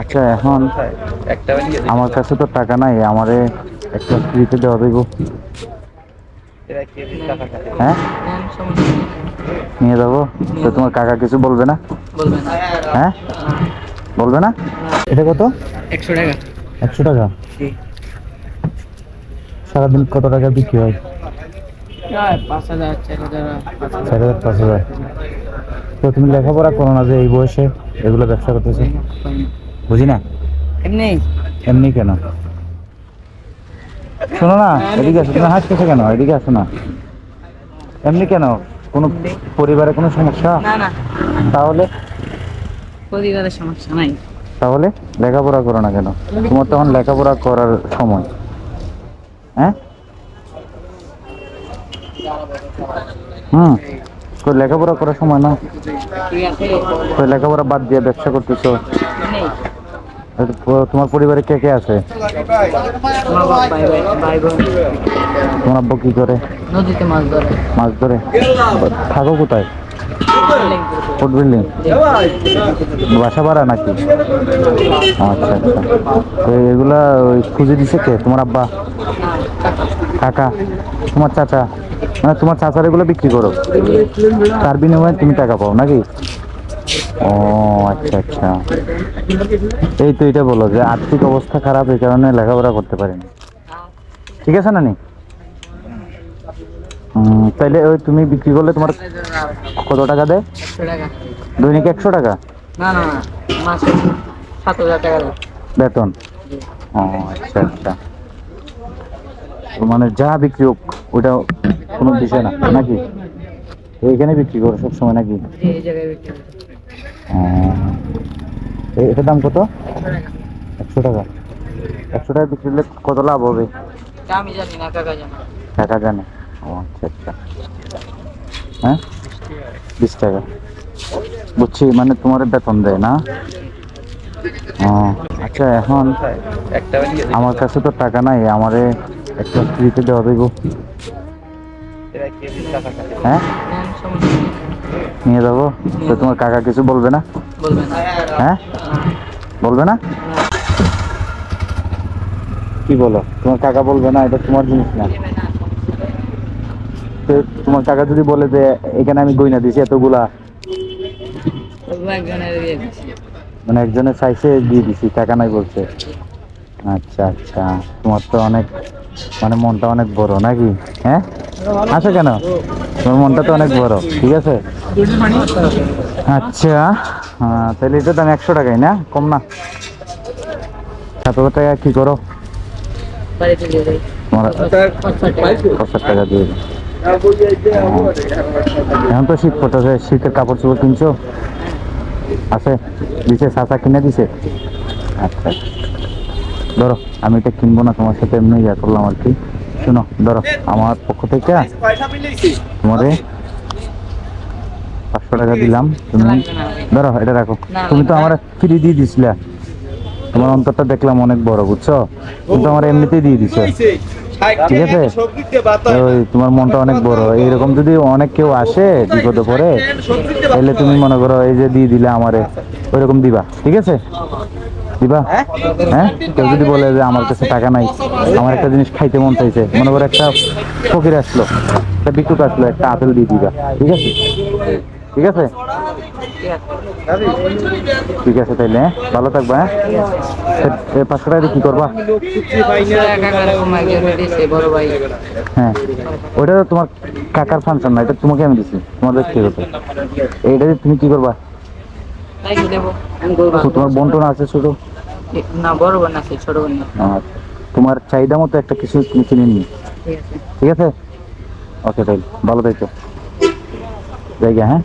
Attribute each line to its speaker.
Speaker 1: আচ্ছা, এখন আমার কাছে তো টাকা নাই, আমারে একটা ফ্রিতে দেওয়া দেবো। হ্যাঁ, নিয়ে যাবো। তো তোমার কাকা কিছু বলবে না?
Speaker 2: বলবে না।
Speaker 1: হ্যাঁ, বলবে না। এটা কত?
Speaker 2: 100 টাকা।
Speaker 1: 100 টাকা?
Speaker 2: জি।
Speaker 1: সারাদিন কত টাকা বিক্রি হয়?
Speaker 2: 5,000 4,000
Speaker 1: 4,000 5,000? তো তুমি লেখাপড়া করো না যে এই বয়সে এগুলো ব্যবসা করতেছো? বুঝি না।
Speaker 2: এমনি
Speaker 1: এমনি কেন? শোনো না, এদিকে আসো। তুমি হাসতেছো কেন? এদিকে আসো না। এমনি কেন? কোনো পরিবারে কোনো সমস্যা?
Speaker 2: না না,
Speaker 1: তাহলে?
Speaker 2: পরিবারের সমস্যা নাই।
Speaker 1: তাহলে লেখাপড়া করো না কেন? তোমার তখন লেখাপড়া করার সময়। হ্যাঁ, তো লেখাপড়া করার সময় না?
Speaker 2: ঠিক আছে।
Speaker 1: তো লেখাপড়া বাদ দিয়ে ব্যবসা করতেছো?
Speaker 2: নেই।
Speaker 1: তোমার পরিবারে কে কে আছে?
Speaker 2: আমার বাপ, ভাই বোন
Speaker 1: তোমার আব্বু কি করে?
Speaker 2: নদীতে মাছ ধরে।
Speaker 1: মাছ ধরে? থাকো কোথায়? Food building? বাসা ভাড়া নাকি? আচ্ছা আচ্ছা। তো এগুলা ওই খুঁজে দিছে কে? তোমার আব্বা? কাকা? তোমার চাচা? মানে তোমার চাচার এগুলো বিক্রি করো, তার বিনিময়ে তুমি টাকা পাও নাকি? ও আচ্ছা আচ্ছা। এই তো এটা বলো যে আর্থিক অবস্থা খারাপ, এই কারণে লেখাপড়া করতে পারিনি। ঠিক আছে নানি? তাইলে ওই তুমি বিক্রি করলে তোমার কত টাকা দেয়?
Speaker 2: 100 টাকা।
Speaker 1: দৈনিক 100 টাকা?
Speaker 2: না না না, মাসে 7,000 টাকা দেয়।
Speaker 1: বেতন? ও আচ্ছা আচ্ছা। তো মানে যা বিক্রি হোক ওটা কোনো বিষয় না নাকি? এইখানে বিক্রি করো সবসময় নাকি?
Speaker 2: এই জায়গায় বিক্রি করে।
Speaker 1: ও, এটার দাম কত?
Speaker 2: 100 টাকা।
Speaker 1: 100 টাকা? 100 টাকা বিক্রি করলে কত লাভ হবে?
Speaker 2: তা আমি জানি না, কাকা জানে।
Speaker 1: টাকা জানে? ও আচ্ছা আচ্ছা। হ্যাঁ, 20 টাকা। বুঝছি, মানে তোমার বেতন দেয় না? ও আচ্ছা, এখন আমার কাছে তো টাকা নাই, আমারে একটা ফ্রিতে দেওয়া দেবো। হ্যাঁ,
Speaker 2: হ্যাঁ, সমস্যা নেই।
Speaker 1: নিয়ে যাবো। তো তোমার কাকা কিছু বলবে না?
Speaker 2: বলবে না।
Speaker 1: হ্যাঁ, বলবে না? কি বলো, তোমার কাকা বলবে না? এটা তোমার জিনিস না। তো তোমার কাকা যদি বলে যে এখানে আমি গয়না দিছি এতগুলা,
Speaker 2: তবু একজনের দিয়ে দিছি।
Speaker 1: মানে একজনের চাইছে দিয়ে দিছি, টাকা নাই বলছে? আচ্ছা আচ্ছা। তোমার তো অনেক, মানে মনটা অনেক বড় নাকি? হ্যাঁ, আছে কেন? তোমার মনটা তো অনেক বড়। ঠিক আছে। আচ্ছা, তাহলে এটা দাম 100 টাকাই না? কম না? 7,000 টাকা কি করো?
Speaker 2: বাড়িতে দিয়ে দেয়।
Speaker 1: তোমার 50 টাকা দিয়ে দিই। এখন তো শীত পড়তেছে, শীতের কাপড় চোপড় কিনছো? আছে? দিছে? চাচা কিনে দিছে? আচ্ছা, ধরো আমি এটা কিনবো না, তোমার সাথে এমনি ইয়া করলাম আর কি। শোনো, ধরো আমার পক্ষ থেকে তোমারে 500 টাকা দিলাম। তুমি ধরো, এটা রাখো। তুমি তো আমার ফ্রি দিয়ে দিছিলা, তোমার অন্তরটা দেখলাম অনেক বড়, বুঝছো? কিন্তু আমার এমনিতেই দিয়ে দিছো। ঠিক আছে, ওই তোমার মনটা অনেক বড়। এইরকম যদি অনেক কেউ আসে বিপদে পড়ে, তাহলে তুমি মনে করো এই যে দিয়ে দিলে আমারে, ওইরকম দিবা। ঠিক আছে? দিবা? হ্যাঁ, কেউ যদি বলে যে আমার কাছে টাকা নাই, আমার একটা জিনিস খাইতে মন চাইছে, মনে করো একটা ফকির আসলো, একটা ভিক্ষুক আসলো, একটা আপেল দিয়ে দিবা। ঠিক আছে? ঠিক আছে? ঠিক আছে তাইলে, হ্যাঁ, ভালো থাকবা। হ্যাঁ, 500 টাকা দিয়ে কি করবা? হ্যাঁ, ওইটা তো তোমার কাকার ফাংশন না, এটা তোমাকে আমি দিছি, তোমার ব্যক্তিগত। এইটা দিয়ে তুমি কি করবা? তোমার বন্টন আছে ছোট?
Speaker 2: না, বড় বোন আছে, ছোট বোন না।
Speaker 1: আচ্ছা, তোমার চাহিদা মতো একটা কিছু তুমি কিনে নিই।
Speaker 2: ঠিক আছে।
Speaker 1: ঠিক আছে? ওকে, তাইলে ভালো থাকো। জায়গা, হ্যাঁ।